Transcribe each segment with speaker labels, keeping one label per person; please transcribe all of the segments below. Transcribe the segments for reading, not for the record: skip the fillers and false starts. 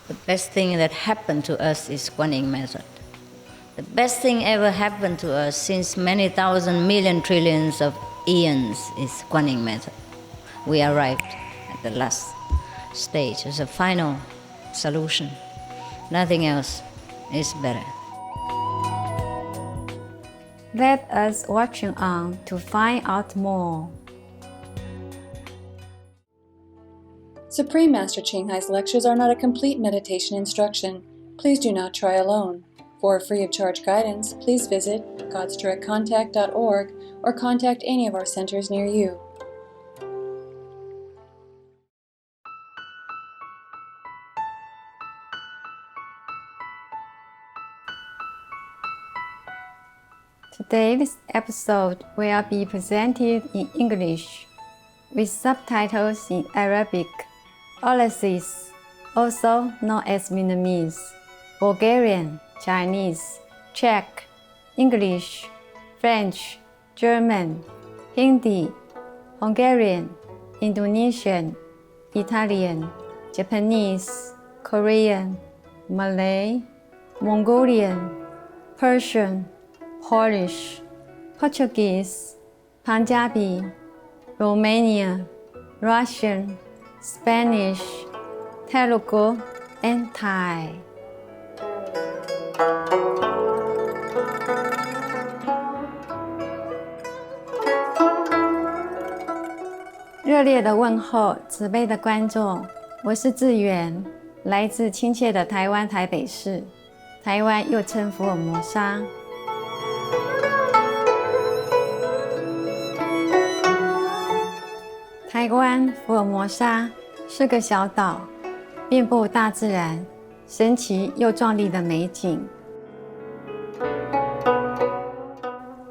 Speaker 1: The best thing that happened to us is Quan Yin Method. The best thing ever happened to us since many thousand million trillions of eons is Quan Yin Method. We arrived at the last stage as a final solution. Nothing else is better.
Speaker 2: Let us watch on to find out more.
Speaker 3: Supreme Master Ching Hai's lectures are not a complete meditation instruction. Please do not try alone. For free of charge guidance, please visit godsdirectcontact.org or contact any of our centers near you.
Speaker 2: Today's episode will be presented in English with subtitles in Arabic, Aulices, also known as Vietnamese, Bulgarian, Chinese, Czech, English, French, German, Hindi, Hungarian, Indonesian, Italian, Japanese, Korean, Malay, Mongolian, Persian, Polish, Portuguese, Punjabi, Romanian, Russian, Spanish, Telugu, and Thai. 热烈的问候，慈悲的观众，我是志远，来自亲切的台湾台北市，台湾又称福尔摩沙。台湾福尔摩沙是个小岛，遍布大自然神奇又壮丽的美景。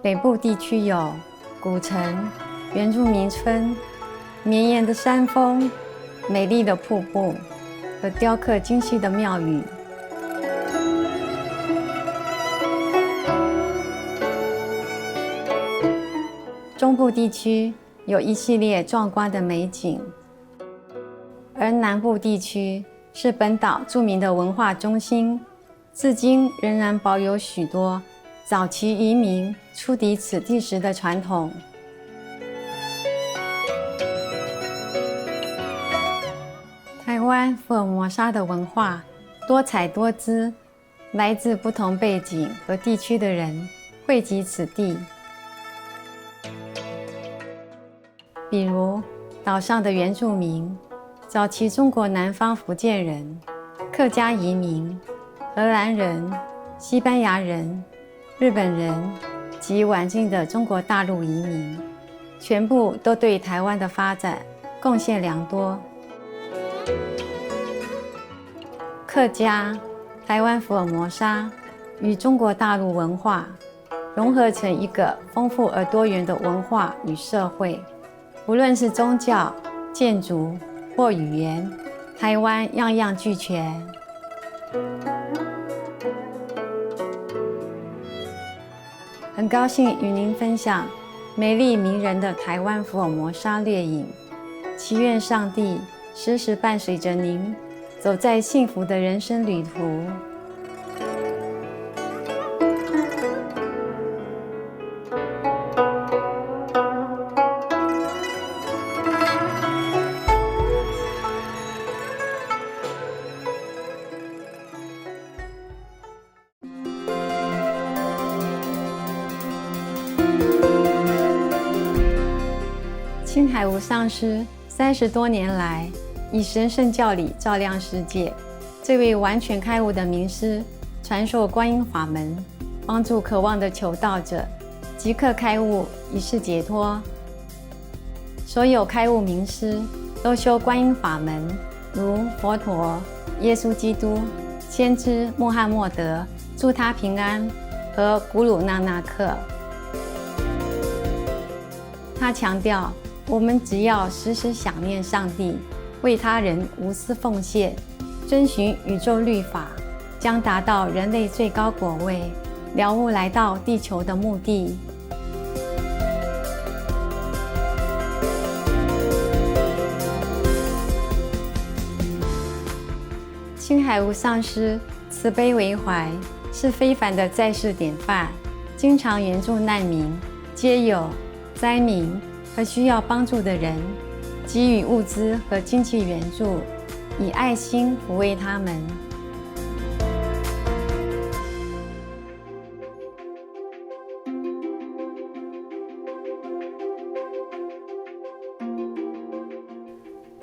Speaker 2: 北部地区有古城、原住民村、绵延的山峰、美丽的瀑布和雕刻精细的庙宇。中部地区有一系列壮观的美景，而南部地区是本岛著名的文化中心，至今仍然保有许多早期移民出抵此地时的传统。台湾福尔摩沙的文化多彩多姿，来自不同背景和地区的人汇集此地。比如岛上的原住民、早期中国南方福建人、客家移民、荷兰人、西班牙人、日本人及晚近的中国大陆移民，全部都对台湾的发展贡献良多。客家、台湾福尔摩沙与中国大陆文化融合成一个丰富而多元的文化与社会。无论是宗教、建筑或语言，台湾样样俱全。很高兴与您分享美丽迷人的台湾福尔摩沙掠影，祈愿上帝时时伴随着您，走在幸福的人生旅途。青海无上师30多年来，以神圣教理照亮世界。这位完全开悟的名师，传授观音法门，帮助渴望的求道者即刻开悟，以示解脱。所有开悟名师都修观音法门，如佛陀、耶稣基督、先知穆罕默德，祝他平安，和古鲁那纳克。他强调，我们只要时时想念上帝，为他人无私奉献，遵循宇宙律法，将达到人类最高果位，了悟来到地球的目的。青海无上师慈悲为怀，是非凡的在世典范，经常援助难民、街友、灾民和需要帮助的人，给予物资和经济援助，以爱心抚慰他们。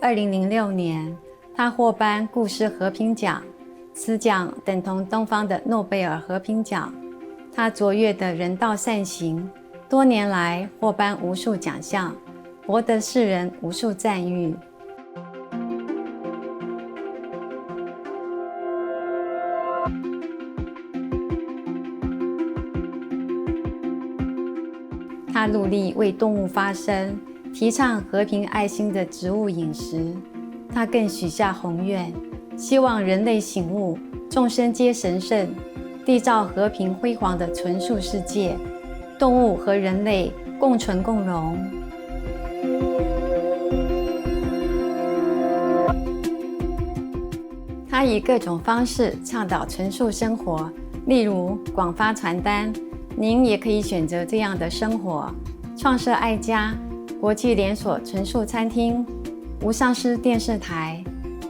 Speaker 2: 2006年，他获颁故事和平奖，此奖等同东方的诺贝尔和平奖。他卓越的人道善行，多年来获颁无数奖项，博得世人无数赞誉。他努力为动物发声，提倡和平爱心的植物饮食。他更许下宏愿，希望人类醒悟，众生皆神圣，缔造和平辉煌的纯素世界，动物和人类共存共荣。他以各种方式倡导纯素生活，例如广发传单，您也可以选择这样的生活；创设爱家国际连锁纯素餐厅，无上师电视台。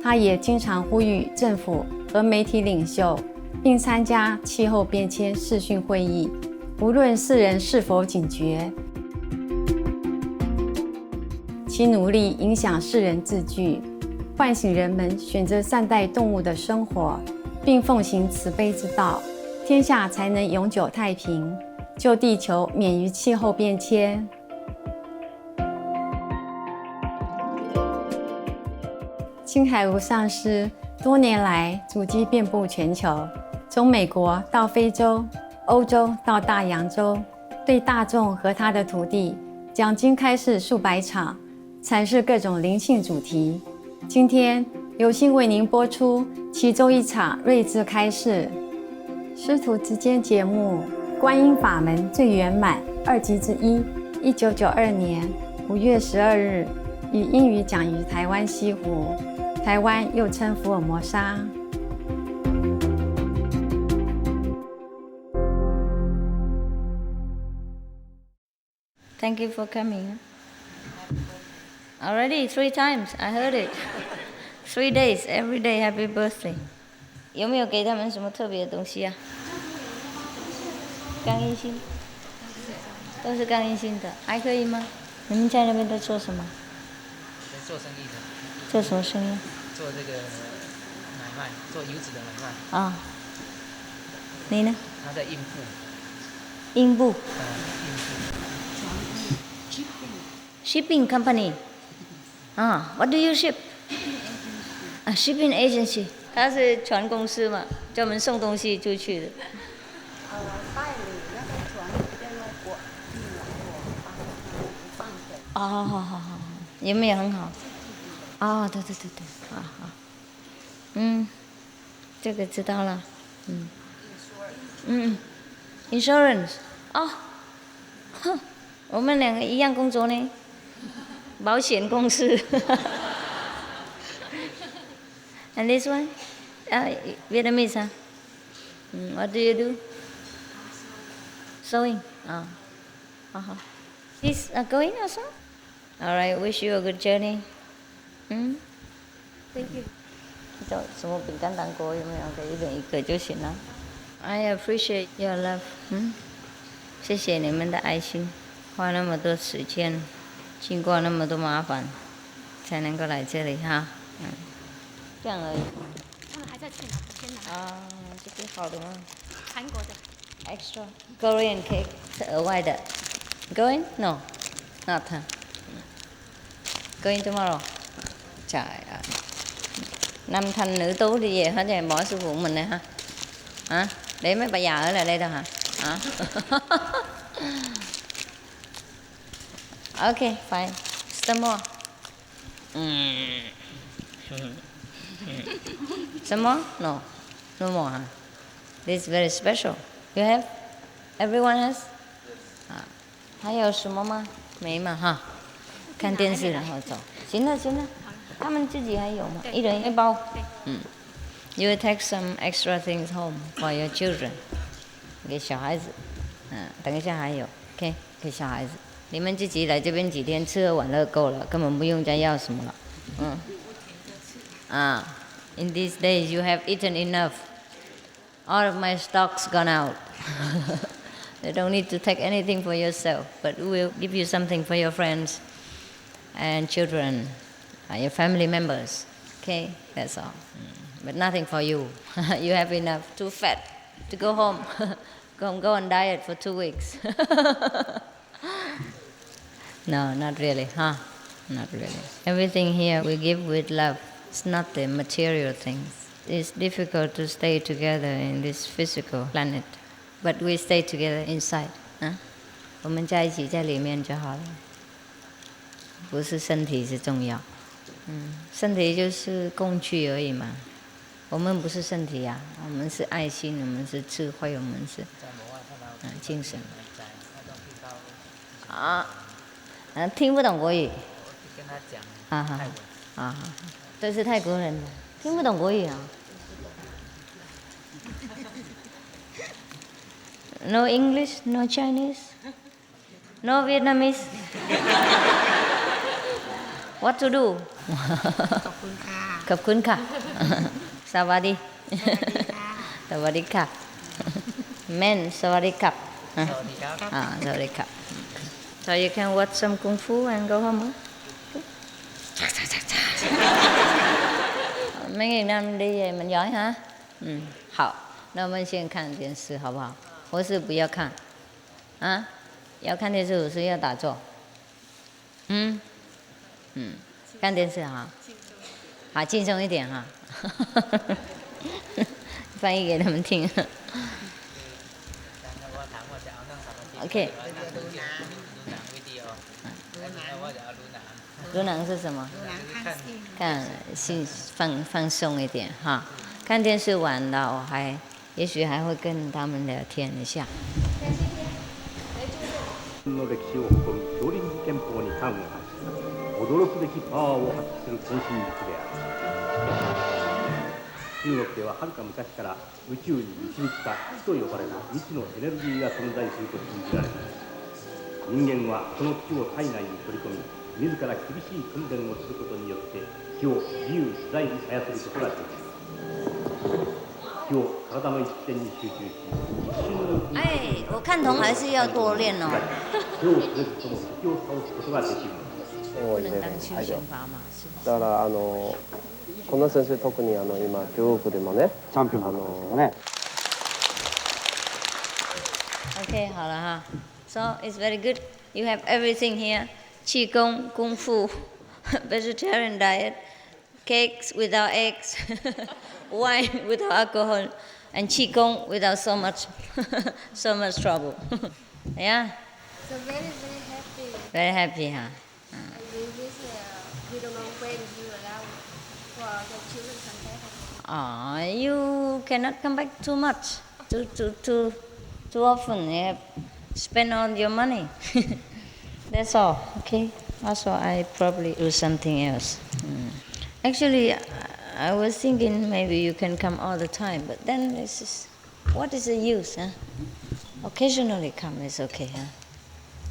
Speaker 2: 他也经常呼吁政府和媒体领袖，并参加气候变迁视讯会议，无论世人是否警觉，其努力影响世人自具，唤醒人们选择善待动物的生活，并奉行慈悲之道，天下才能永久太平，救地球免于气候变迁。青海无上师多年来足迹遍布全球，从美国到非洲、欧洲到大洋洲，对大众和他的徒弟讲经开示数百场，阐释各种灵性主题。今天有幸为您播出其中一场睿智开示。师徒之间节目《观音法门最圆满》2集之一，1992年5月12日以英语讲于台湾西湖，台湾又称福尔摩沙。
Speaker 1: Thank you for coming. Already 3 times, I heard it. 3 days, every day, happy birthday. 有没有给他们什么特别的东西啊？刚印心，都是刚印心的，还可以吗？你们在那边在做什么？
Speaker 4: 在做生意的。
Speaker 1: 做什么生意？
Speaker 4: 做这个买卖，做油脂的买卖。
Speaker 1: 啊、你呢？
Speaker 4: 他在印布。
Speaker 1: 印布。
Speaker 4: 印布。
Speaker 1: Shipping company. What do you ship? Shipping agency. 他是船公司嘛，专门送东西出去的。
Speaker 5: 代理那个船要用国运来帮的。
Speaker 1: 好，有没有很好？对，好，这个知道了，insurance， 我们两个一样工作呢，保险公司。And this one, Vietnamese, huh? What do you do? Sewing. He's going also? All right, wish you a good journey. Thank you. 什么饼干糖果有没有？给一人一个就行了。I appreciate your love. 谢谢你们的爱心，花那么多时间，经过那么多麻烦，才能够来这里哈。这样而已。
Speaker 5: 他们还在签拿。
Speaker 1: 这个好的吗？
Speaker 5: 韩国的。
Speaker 1: Extra Korean cake 是额外的。Going? No, not. Going tomorrow. Trời ơi. nam thanh nữ tú đi về hết rồi, bỏ sư phụ mình này ha. Hả? Để mấy bà già ở lại đây thôi hả? Hả? Okay, fine. Some more. Some more? No. No more, huh? This is very special. You have? Everyone has? 还有什么吗？没嘛哈。看电视然后走。行了，他们自己还有吗？一人一包。You take some extra things home for your children. 给小孩子，等一下还有 ，OK， 给小孩子。你们自己来这边几天，吃喝玩乐够了，根本不用再要什么了。In these days you have eaten enough. All of my stock's gone out. You don't need to take anything for yourself, but we will give you something for your friends and children, your family members. Okay, that's all. But nothing for you. You have enough. Too fat to go home. Go on diet for 2 weeks. No, not really, huh? Not really. Everything here we give with love. It's not the material things. It's difficult to stay together in this physical planet, but we stay together inside. 我们在一起在里面就好了，不是身体是重要。身体就是工具而已嘛。我们不是身体呀，我们是爱心，我们是智慧，我们是精神。听不懂国语。
Speaker 4: 跟他讲泰文。
Speaker 1: 这是泰国人的，听不懂国语啊。No English, no Chinese, no Vietnamese. What to do?
Speaker 5: ขอบคุณค่ะ
Speaker 1: ขอบคุณค่ะ สวัสดี สวัสดีค่ะ Men สวัสดีครับ
Speaker 4: สวัสดีครับ
Speaker 1: สวัสดีครับ So you can watch some kung fu and go home. Mấy ngày năm đi về mình giỏi hả? 好，那我们先看电视好不好？或是不要看？要看电视，或是要打坐？看电视哈，好轻松一点哈。翻译给他们听。OK。ดูหนัง是什么？看心放松一点哈。看电视完了，也许还会跟他们聊天一下。
Speaker 6: の歴史を誇る少林寺拳法に端を発し、驚くべきパワーを発揮する天心術である。中国でははるか昔から宇宙に導きた気と呼ばれる未知のエネルギーが存在すると信じられています。人間はその気を体内に取り込み、自ら厳しい訓練をすることによって気を自由自在に操ることができます。気を体の一点に集中し、一瞬のうちに
Speaker 1: 我看懂还是要多练哦。
Speaker 6: 手を触れずとも敵を倒すことができるのです。
Speaker 1: 不能当休闲法嘛，是不是？
Speaker 7: だからこの先生特に今中国でもねチャンピオンね。
Speaker 1: OK， 好了哈。So it's very good. You have everything here: qigong, kung fu, vegetarian diet, cakes without eggs, wine without alcohol, and qigong without so much trouble. Yeah.
Speaker 5: So very happy.
Speaker 1: Very happy, huh?
Speaker 5: We wish we don't know when you allow for the children come back.
Speaker 1: You cannot come back too much, too often. You have spend all your money. That's all. Okay. Also, I probably do something else. Actually, I was thinking maybe you can come all the time, but then what is the use, huh? Occasionally come is okay, huh?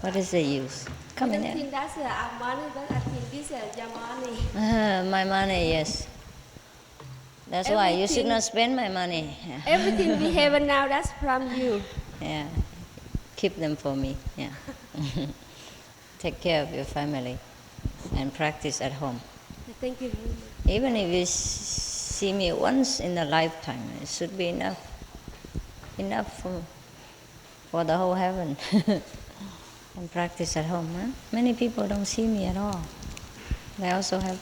Speaker 1: What is the use? Come in
Speaker 5: I
Speaker 1: there.
Speaker 5: think that's our money, but I think this is your money.
Speaker 1: My money, yes. That's why you should
Speaker 5: Everything-
Speaker 1: not spend my money.
Speaker 5: Everything we have now, that's from you.
Speaker 1: Yeah. Keep them for me. Yeah. Take care of your family and practice at home.
Speaker 5: Thank you.
Speaker 1: Even if you see me once in a lifetime, it should be enough. Enough for the whole heaven. And practice at home. Huh? Many people don't see me at all. They also have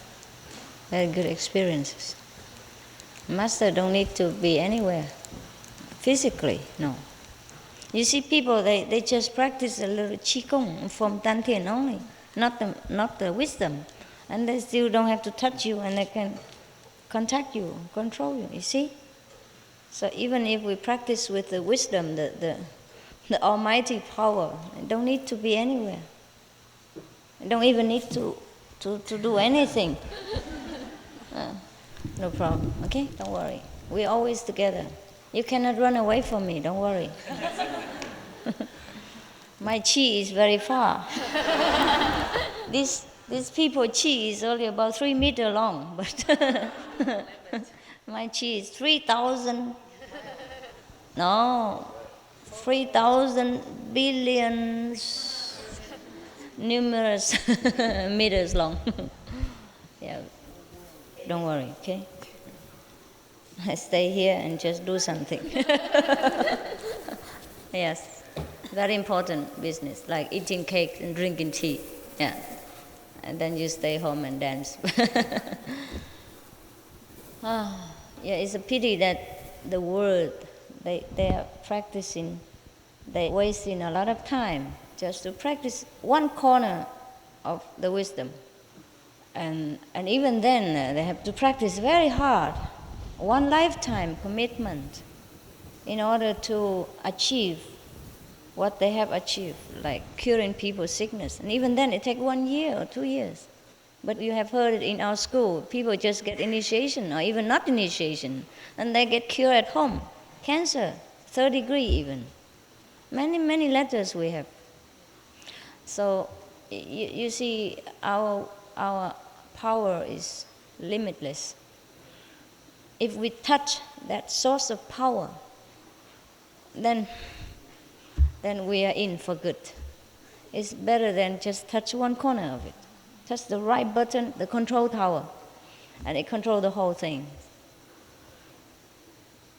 Speaker 1: very good experiences. Master don't need to be anywhere. Physically, no. You see people, they just practice a little qigong from Dantian only, not the wisdom. And they still don't have to touch you and they can contact you, control you, you see? So even if we practice with the wisdom, the almighty power, it don't need to be anywhere. You don't even need to do anything. No problem, okay? Don't worry. We're always together. You cannot run away from me, don't worry. My chi is very far. These people chi is only about 3 meters long, but my chi is 3,000. No, 3,000 billions numerous meters long. Yeah, don't worry, okay? I stay here and just do something. Yes, very important business, like eating cake and drinking tea. Yeah, and then you stay home and dance. Yeah, it's a pity that the world, they are practicing, they wasting a lot of time just to practice one corner of the wisdom. And even then, they have to practice very hard, one lifetime commitment, in order to achieve what they have achieved, like curing people's sickness. And even then, it takes 1 year or 2 years. But you have heard it in our school, people just get initiation, or even not initiation, and they get cured at home. Cancer, 3rd degree even. Many, many letters we have. So, you see, our power is limitless. If we touch that source of power, then we are in for good. It's better than just touch one corner of it. Touch the right button, the control tower, and it controls the whole thing.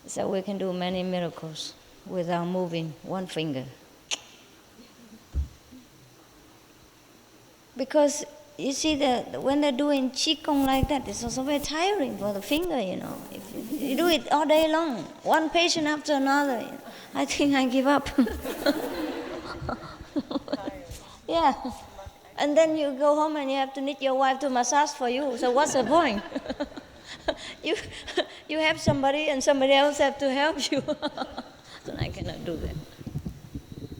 Speaker 1: So we can do many miracles without moving one finger. Because you see, when they're doing qigong like that, it's also very tiring for the finger, you know. If you do it all day long, one patient after another, you know, I think I give up. Yeah. And then you go home and you have to need your wife to massage for you. So what's the point? You have somebody and somebody else have to help you. So I cannot do that.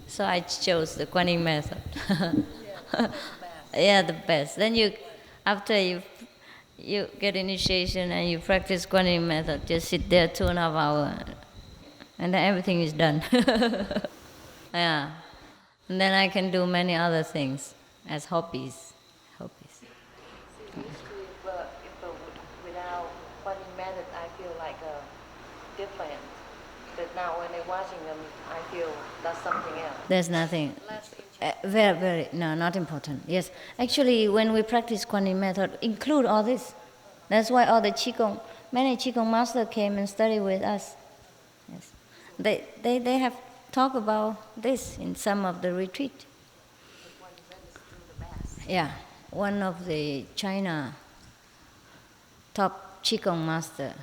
Speaker 1: So I chose the Quan Yin Method. Yeah, the best. Then after you get initiation and you practice Quan Yin Method, just sit there 2.5 hours, and then everything is done. Yeah. And then I can do many other things as hobbies.
Speaker 8: Without Quan Yin Method, I feel like different. But now when I'm watching them, I feel that's something else.
Speaker 1: There's nothing. Very, no, not important. Yes, actually, when we practice Quan Yin Method, include all this. That's why all the qigong, many qigong masters came and studied with us. Yes, they have talked about this in some of the retreat. Yeah, one of the China top qigong master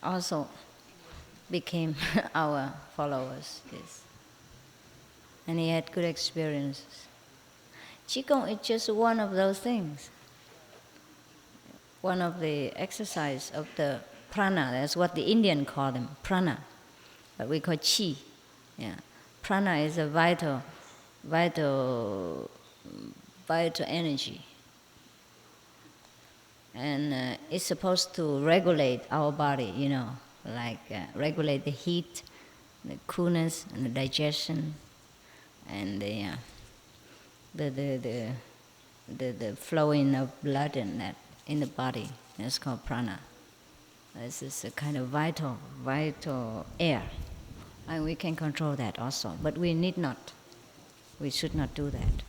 Speaker 1: also became our followers. Yes. And he had good experiences. Qigong is just one of those things. One of the exercise of the prana, that's what the Indian call them, prana. But we call chi. Yeah. Prana is a vital energy. And it's supposed to regulate our body, you know, like regulate the heat, the coolness, and the digestion, and the flowing of blood and that in the body. That's called prana. This is a kind of vital air, and we can control that also. But we need not. We should not do that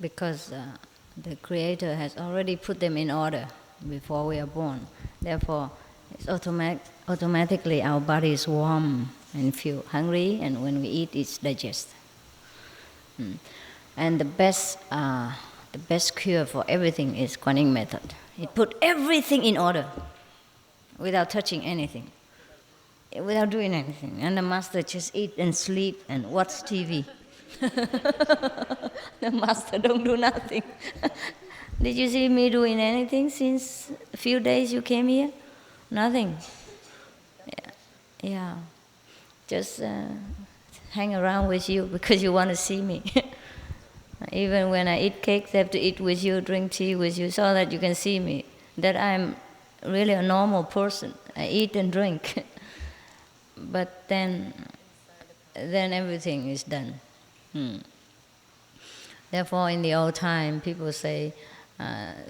Speaker 1: because the Creator has already put them in order before we are born. Therefore, it's automatically our body is warm and feel hungry, and when we eat, it's digested. And the best cure for everything is Quan Yin Method. It put everything in order without touching anything, without doing anything. And the master just eat and sleep and watch TV. The master don't do nothing. Did you see me doing anything since a few days you came here? Nothing. Yeah. Just hang around with you because you want to see me. Even when I eat cake, they have to eat with you, drink tea with you, so that you can see me, that I'm really a normal person. I eat and drink. But then everything is done. Therefore, in the old time, people say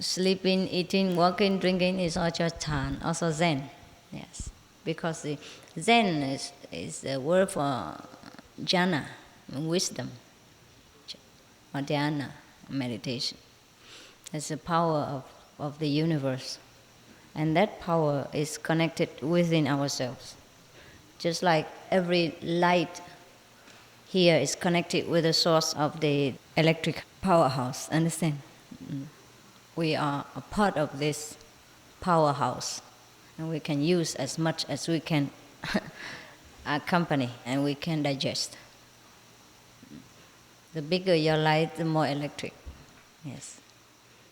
Speaker 1: sleeping, eating, walking, drinking is all just Chan, also Zen. Yes, because the Zen is a word for jhana, wisdom, or dhyana, meditation. It's the power of the universe. And that power is connected within ourselves. Just like every light here is connected with the source of the electric powerhouse, understand? We are a part of this powerhouse, and we can use as much as we can accompany and we can digest. The bigger your light, the more electric. Yes.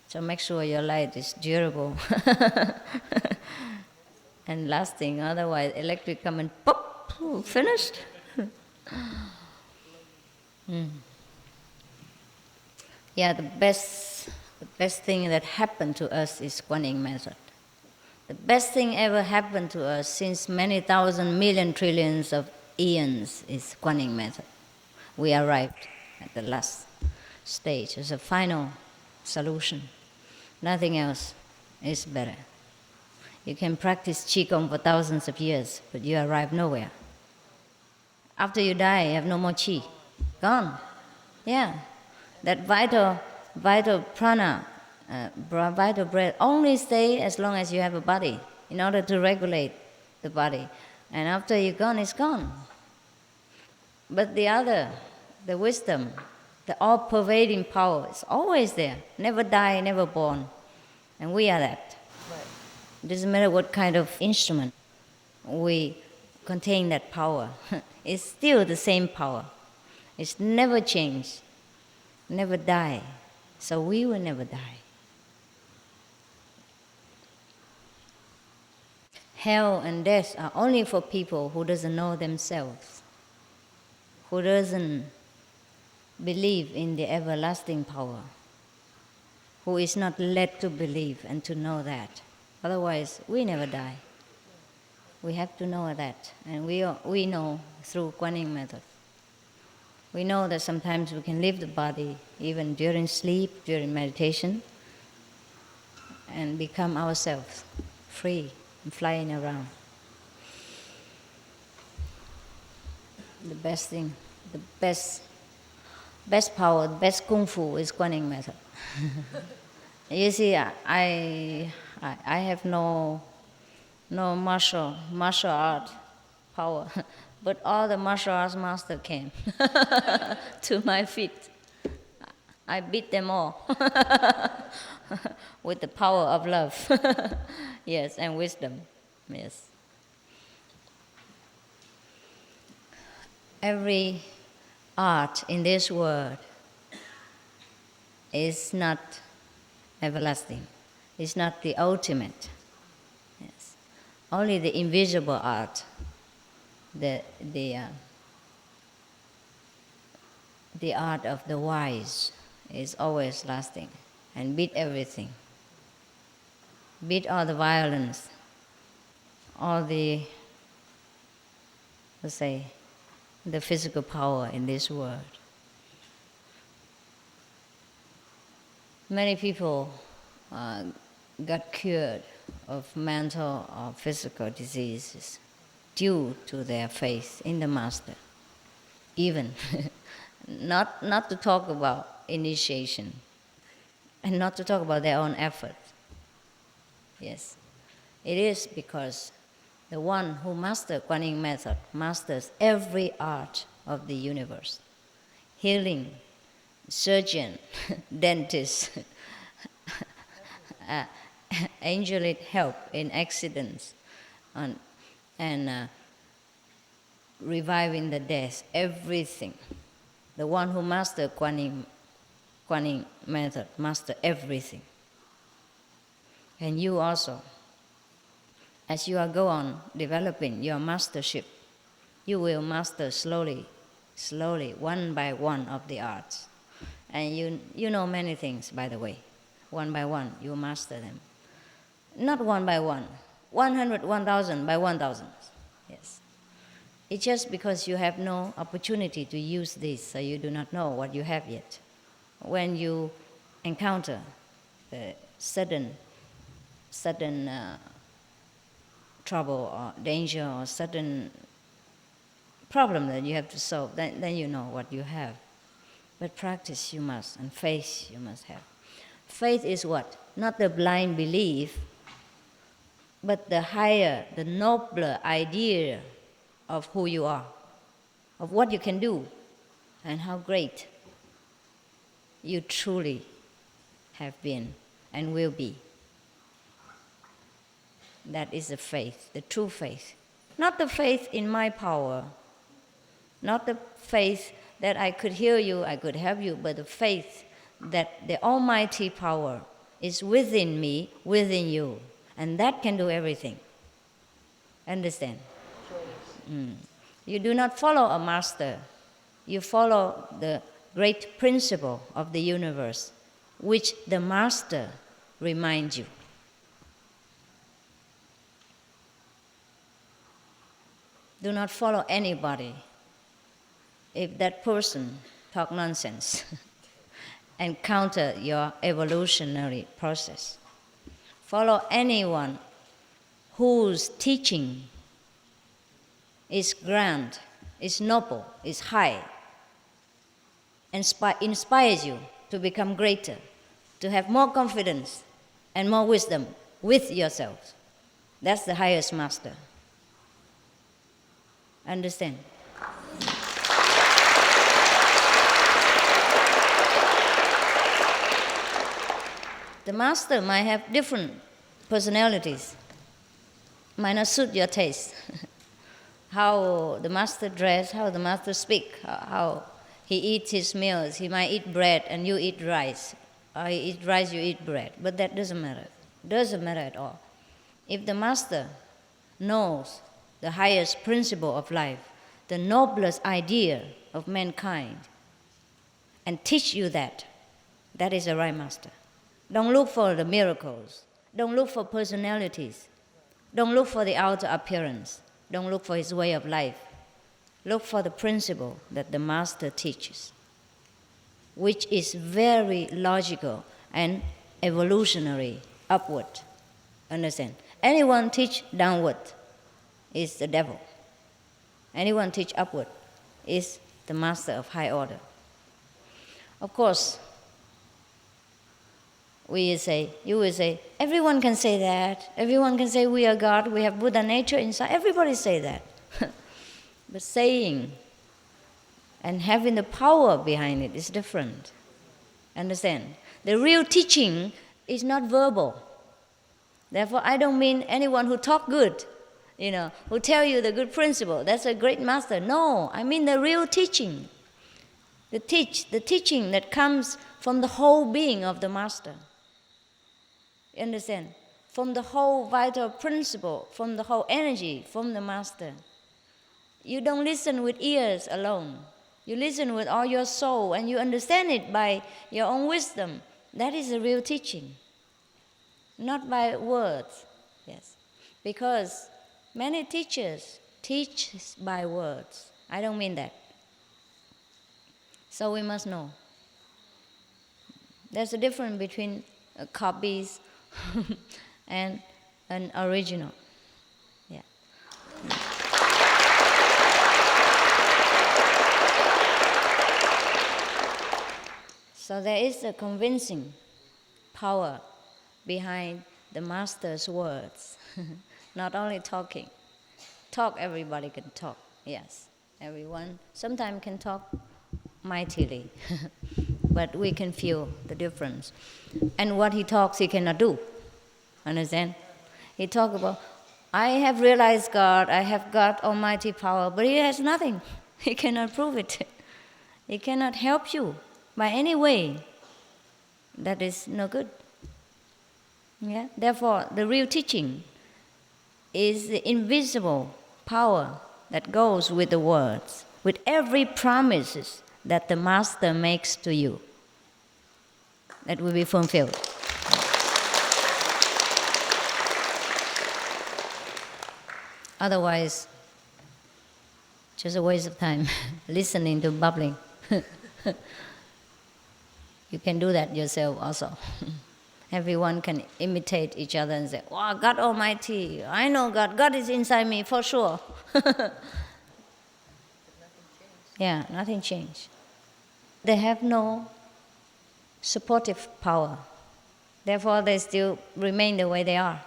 Speaker 1: So make sure your light is durable and lasting, otherwise electric come and pop, finished. Yeah, the best thing that happened to us is Quan Yin Method. The best thing ever happened to us since many thousand million trillions of eons is Quan Yin Method. We arrived at the last stage. It's a final solution. Nothing else is better. You can practice Qigong for thousands of years, but you arrive nowhere. After you die, you have no more Qi. Gone. Yeah. That vital prana, vital breath, only stay as long as you have a body in order to regulate the body. And after you're gone, it's gone. But the other, the wisdom, the all-pervading power is always there. Never die, never born. And we are that. It doesn't matter what kind of instrument we contain that power. It's still the same power. It's never changed, never die. So we will never die. Hell and death are only for people who doesn't know themselves, who doesn't believe in the everlasting power, who is not led to believe and to know that. Otherwise, we never die. We have to know that, and we know through Quan Yin Method. We know that sometimes we can leave the body even during sleep, during meditation, and become ourselves, free and flying around. The best thing, the best power, the best kung fu is Quan Yin Method. You see, I have no martial art power, but all the martial arts master came to my feet. I beat them all with the power of love, yes, and wisdom, yes. Every art in this world is not everlasting. It's not the ultimate. Yes. Only the invisible art, the art of the wise is always lasting and beat everything. Beat all the violence, all the, let's say, the physical power in this world. Many people got cured of mental or physical diseases due to their faith in the Master. Even not to talk about initiation and not to talk about their own effort. Yes, it is because the one who masters Quan Yin Method masters every art of the universe. Healing, surgeon, dentist, angelic help in accidents, and reviving the dead, everything. The one who masters Quan Yin Method masters everything. And you also, as you go on developing your mastership, you will master slowly, one by one of the arts. And you know many things, by the way. One by one, you master them. Not one by one. 100, 1,000 by 1,000. Yes. It's just because you have no opportunity to use this, so you do not know what you have yet. When you encounter sudden trouble or danger or sudden problem that you have to solve, then you know what you have. But practice you must, and faith you must have. Faith is what? Not the blind belief, but the higher, the nobler idea of who you are, of what you can do, and how great you truly have been and will be. That is the faith, the true faith. Not the faith in my power, not the faith that I could heal you, I could help you, but the faith that the almighty power is within me, within you, and that can do everything. Understand? You do not follow a master, you follow the great principle of the universe, which the master reminds you. Do not follow anybody if that person talk nonsense and counter your evolutionary process. Follow anyone whose teaching is grand, is noble, is high, inspires you to become greater, to have more confidence and more wisdom with yourself. That's the highest master. Understand? The master might have different personalities, might not suit your taste. How the master dress, how the master speak, how he eats his meals. He might eat bread and you eat rice. Or he eats rice, you eat bread. But that doesn't matter. Doesn't matter at all. If the master knows the highest principle of life, the noblest idea of mankind, and teach you that, that is the right master. Don't look for the miracles. Don't look for personalities. Don't look for the outer appearance. Don't look for his way of life. Look for the principle that the master teaches, which is very logical and evolutionary, upward. Understand? Anyone teach downward is the devil. Anyone teach upward is the master of high order. Of course, you will say, everyone can say that. Everyone can say we are God, we have Buddha nature inside. Everybody say that. But saying and having the power behind it is different. Understand? The real teaching is not verbal. Therefore, I don't mean anyone who talk good, who tell you the good principle. That's a great master. No, I mean the real teaching. The teaching that comes from the whole being of the master. You understand? From the whole vital principle, from the whole energy, from the master. You don't listen with ears alone. You listen with all your soul and you understand it by your own wisdom. That is the real teaching. Not by words. Yes. Because many teachers teach by words. I don't mean that. So we must know. There's a difference between copies and an original. Yeah. So there is a convincing power behind the master's words. Not only talking. Talk, everybody can talk. Yes, everyone sometimes can talk mightily. But we can feel the difference. And what he talks, he cannot do. Understand? He talks about, I have realized God, I have got almighty power, but he has nothing. He cannot prove it. He cannot help you by any way. That is no good. Yeah? Therefore, the real teaching is the invisible power that goes with the words, with every promises that the master makes to you, that will be fulfilled. Otherwise, just a waste of time listening to bubbling. You can do that yourself also. Everyone can imitate each other and say, wow, God Almighty, I know God. God is inside me for sure. Yeah, nothing changed. They have no supportive power. Therefore, they still remain the way they are,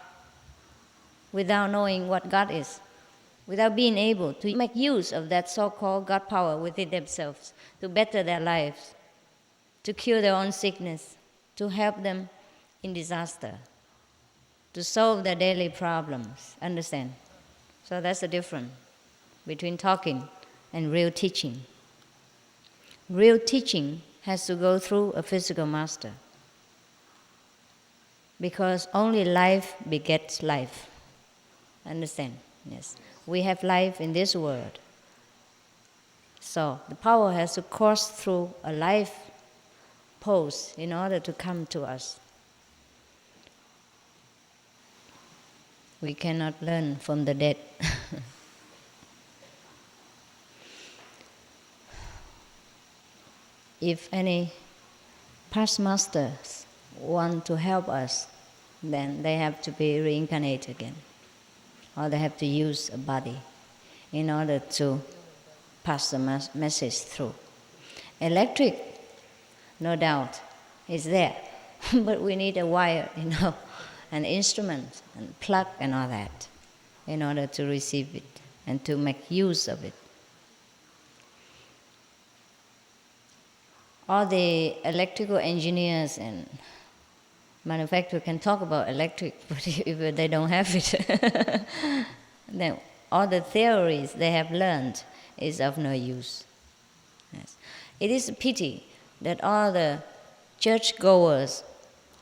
Speaker 1: without knowing what God is, without being able to make use of that so-called God power within themselves to better their lives, to cure their own sickness, to help them in disaster, to solve their daily problems. Understand? So that's the difference between talking and real teaching. Real teaching has to go through a physical master, because only life begets life. Understand? Yes. We have life in this world. So the power has to course through a life pose in order to come to us. We cannot learn from the dead. If any past masters want to help us, then they have to be reincarnated again, or they have to use a body in order to pass the message through. Electric, no doubt, is there, but we need a wire, an instrument, and plug and all that, in order to receive it and to make use of it. All the electrical engineers and manufacturers can talk about electric, but if they don't have it, then all the theories they have learned is of no use. Yes. It is a pity that all the churchgoers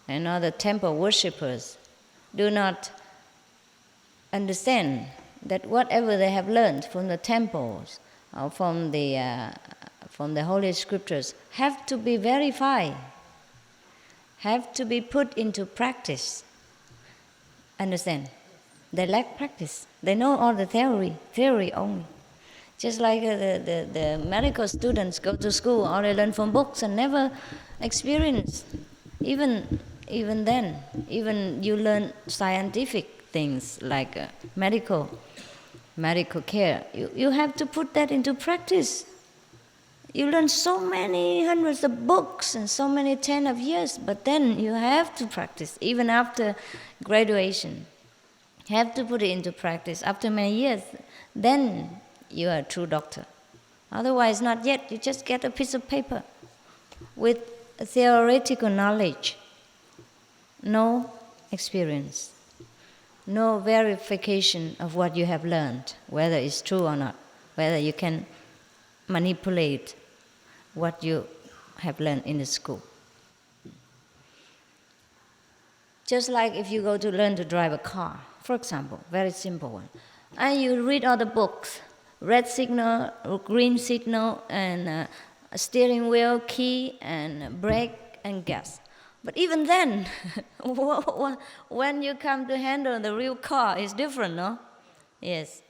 Speaker 1: and all the temple worshippers do not understand that whatever they have learned from the temples or from the Holy Scriptures have to be verified, have to be put into practice. Understand? They lack practice. They know all the theory only. Just like the medical students go to school, or they learn from books and never experience. Even then, even you learn scientific things like medical care, you have to put that into practice. You learn so many hundreds of books and so many 10 of years, but then you have to practice, even after graduation. You have to put it into practice after many years. Then you are a true doctor. Otherwise, not yet. You just get a piece of paper with theoretical knowledge, no experience, no verification of what you have learned, whether it's true or not, whether you can manipulate what you have learned in the school. Just like if you go to learn to drive a car, for example, very simple one, and you read all the books, red signal, green signal, and steering wheel, key, and brake, and gas. But even then, when you come to handle the real car, it's different, no? Yes.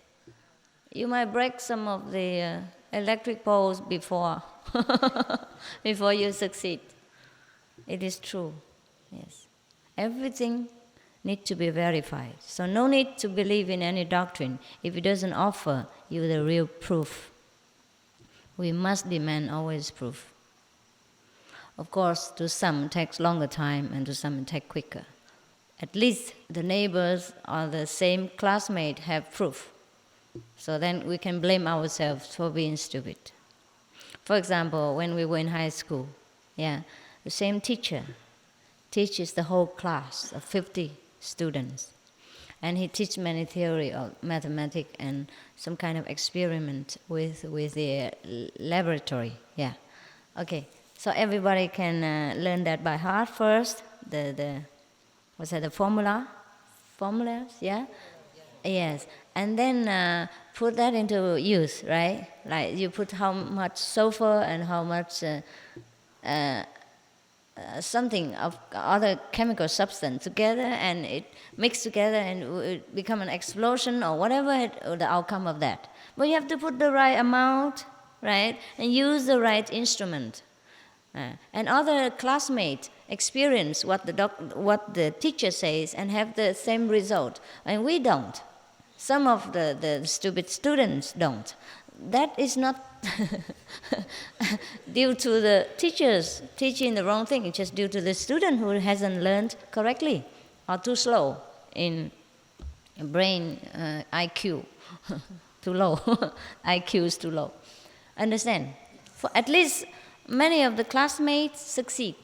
Speaker 1: You might break some of the electric poles before you succeed. It is true, yes. Everything needs to be verified. So no need to believe in any doctrine if it doesn't offer you the real proof. We must demand always proof. Of course, to some it takes longer time, and to some it takes quicker. At least the neighbors or the same classmate have proof. So then we can blame ourselves for being stupid. For example, when we were in high school, the same teacher teaches the whole class of 50 students. And he teaches many theory of mathematics and some kind of experiment with the laboratory. Yeah. Okay. So everybody can learn that by heart first. The formulas? Yeah. Yes. And then put that into use, right? Like you put how much sulfur and how much something of other chemical substance together, and it mixed together and it become an explosion or whatever the outcome of that. But you have to put the right amount, right, and use the right instrument. And other classmates experience what the teacher says and have the same result, and we don't. Some of the stupid students don't. That is not due to the teachers teaching the wrong thing. It's just due to the student who hasn't learned correctly or too slow in brain IQ. Too low. IQ is too low. Understand? For at least many of the classmates succeed.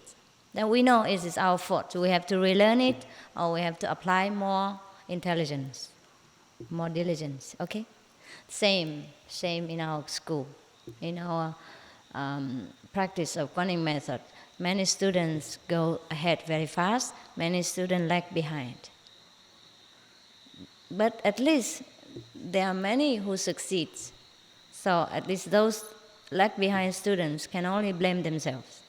Speaker 1: Then we know it is our fault. So we have to relearn it, or we have to apply more intelligence, more diligence. Okay? Same in our school. In our practice of Quan Yin Method, many students go ahead very fast, many students lag behind. But at least there are many who succeed. So at least those lag behind students can only blame themselves.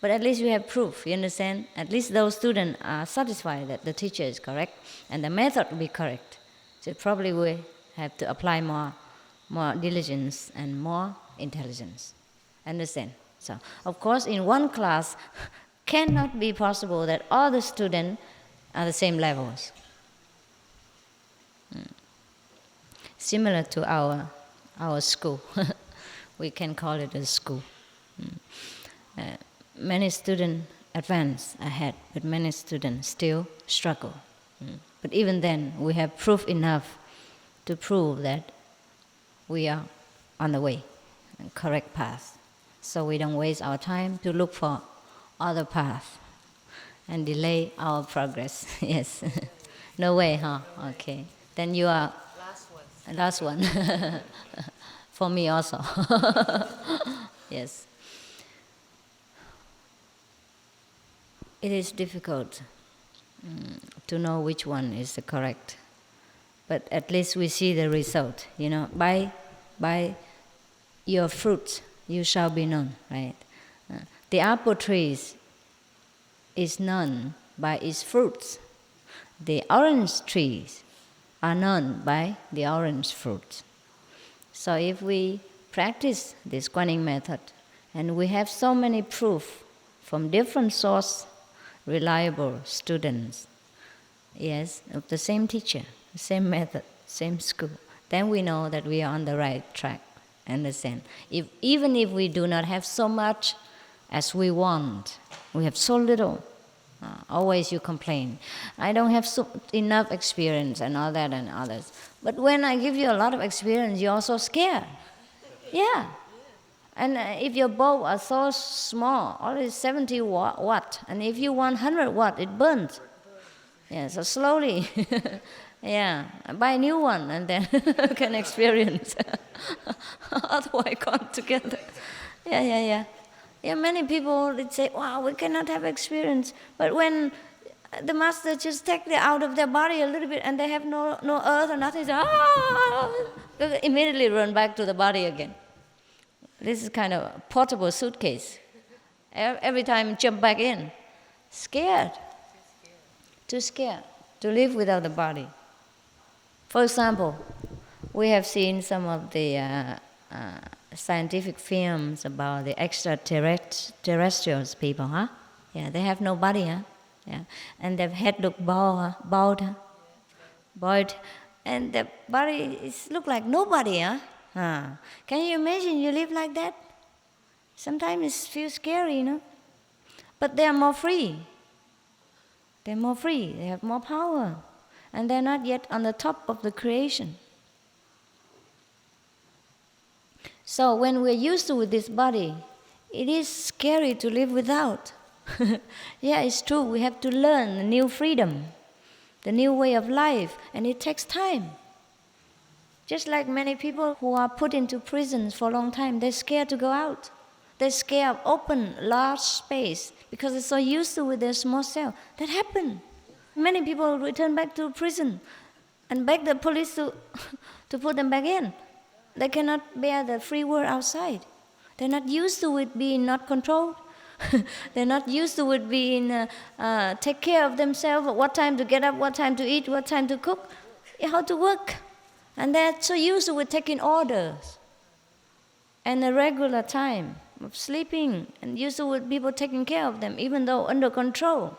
Speaker 1: But at least we have proof, you understand? At least those students are satisfied that the teacher is correct and the method will be correct. So probably we have to apply more diligence and more intelligence. Understand? So, of course, in one class, cannot be possible that all the students are the same levels. Similar to our school. We can call it a school. Many students advance ahead, but many students still struggle. But even then, we have proof enough to prove that we are on the way, correct path. So we don't waste our time to look for other path and delay our progress. Yes. No way, huh? Okay. Then you are last one. For me also. Yes. It is difficult to know which one is the correct. But at least we see the result, you know. By your fruits you shall be known, right? The apple tree is known by its fruits. The orange trees are known by the orange fruits. So if we practice this Quan Yin Method, and we have so many proof from different sources, reliable students, yes, of the same teacher, same method, same school, then we know that we are on the right track. Understand? Even if we do not have so much as we want, we have so little. Always you complain, I don't have enough experience and all that and others. But when I give you a lot of experience, you're also scared. Yeah. And if your bulb are so small, only 70 watt, and if you want 100 watt, it burns. Yeah, so slowly. Yeah, buy a new one and then can experience. Otherwise, come together. Yeah. Yeah, many people would say, wow, we cannot have experience. But when the master just take it out of their body a little bit and they have no earth or nothing, they immediately run back to the body again. This is kind of a portable suitcase. Every time jump back in. Scared. Too scared to live without the body. For example, we have seen some of the scientific films about the extraterrestrials people, huh? Yeah, they have no body, huh? Yeah, and their head look bald, and their body look like nobody, huh? Can you imagine you live like that? Sometimes it feels scary, you know. But they are more free. They're more free. They have more power, and they're not yet on the top of the creation. So when we're used to this body, it is scary to live without. Yeah, it's true. We have to learn a new freedom, the new way of life, and it takes time. Just like many people who are put into prisons for a long time, they're scared to go out. They're scared of open, large space because they're so used to with their small cell. That happened. Many people return back to prison and beg the police to put them back in. They cannot bear the free world outside. They're not used to it being not controlled. They're not used to it being take care of themselves, what time to get up, what time to eat, what time to cook, how to work. And they're so used to it taking orders and a regular time of sleeping, and used to with people taking care of them, even though under control.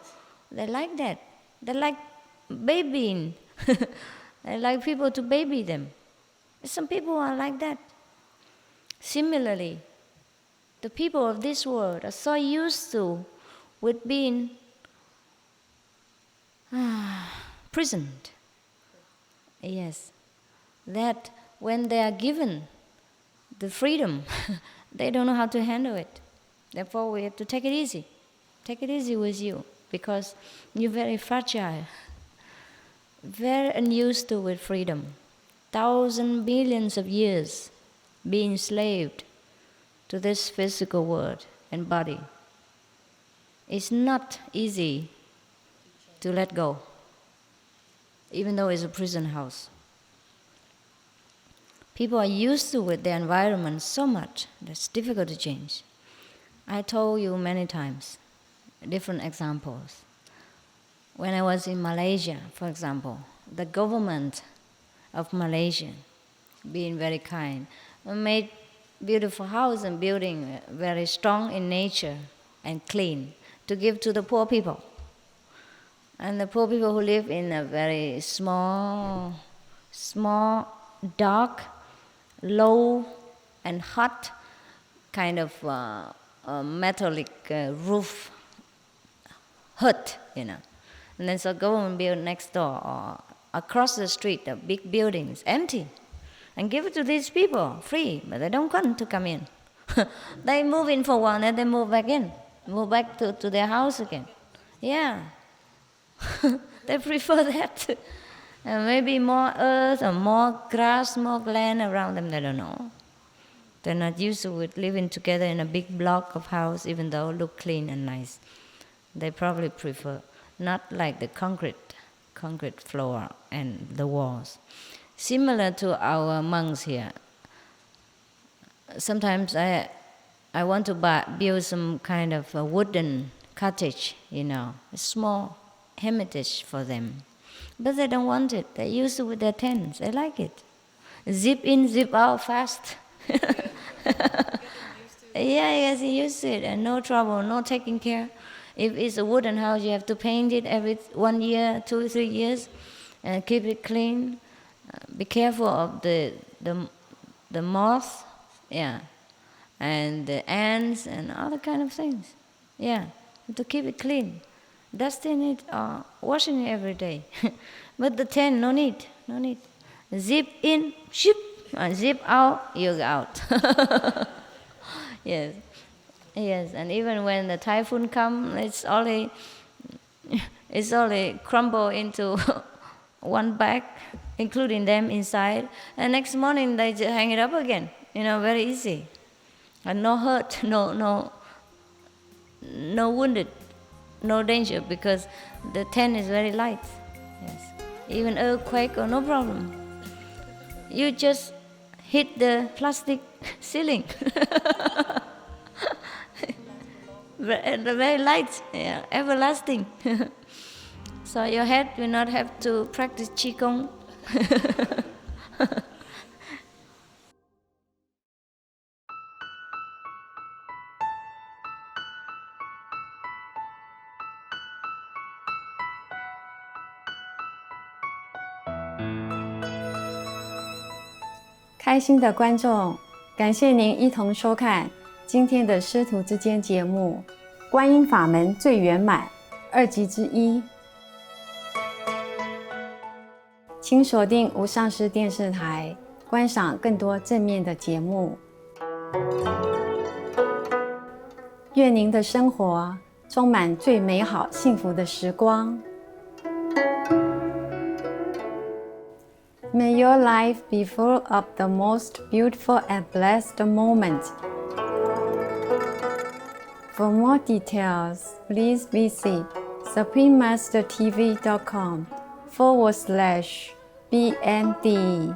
Speaker 1: They like that. They like babying. They like people to baby them. Some people are like that. Similarly, the people of this world are so used to with being prisoned. Yes, that when they are given the freedom, they don't know how to handle it. Therefore, we have to take it easy. Take it easy with you, because you're very fragile, very unused to with freedom. Thousands, billions of years being enslaved to this physical world and body. It's not easy to let go, even though it's a prison house. People are used to with their environment so much that it's difficult to change. I told you many times, different examples. When I was in Malaysia, for example, the government of Malaysia, being very kind, made beautiful house and building very strong in nature and clean to give to the poor people. And the poor people who live in a very small, dark, low and hot kind of metallic roof hut, And then so government build next door or across the street, the big buildings, empty, and give it to these people free, but they don't want to come in. They move in for a while, and they move back in, move back to their house again. Yeah, they prefer that. And maybe more earth or more grass, more land around them, they don't know. They're not used to it, living together in a big block of house, even though it look clean and nice. They probably prefer, not like the concrete floor and the walls. Similar to our monks here. Sometimes I want to build some kind of a wooden cottage, a small hermitage for them. But they don't want it. They're used to with their tents. They like it. Zip in, zip out fast. Yes, you used to it, and no trouble, no taking care. If it's a wooden house, you have to paint it every 1 year, 2 or 3 years, and keep it clean. Be careful of the moths, and the ants and other kind of things. Yeah, to keep it clean. Dusting it or washing it every day. But the tent, no need. Zip in, ship, zip out, you're out. Yes, and even when the typhoon comes, it's only crumble into one bag, including them inside. And next morning they just hang it up again. Very easy, and no hurt, no wounded, no danger, because the tent is very light. Yes, even earthquake or no problem. You just hit the plastic ceiling. Very light, everlasting. So your head will not have to practice Qigong.
Speaker 2: 开心的观众，感谢您一同收看今天的师徒之间节目《观音法门最圆满》2集之一。请锁定无上师电视台，观赏更多正面的节目。愿您的生活充满最美好幸福的时光。May your life be full of the most beautiful and blessed moments. For more details, please visit suprememastertv.com/BMD.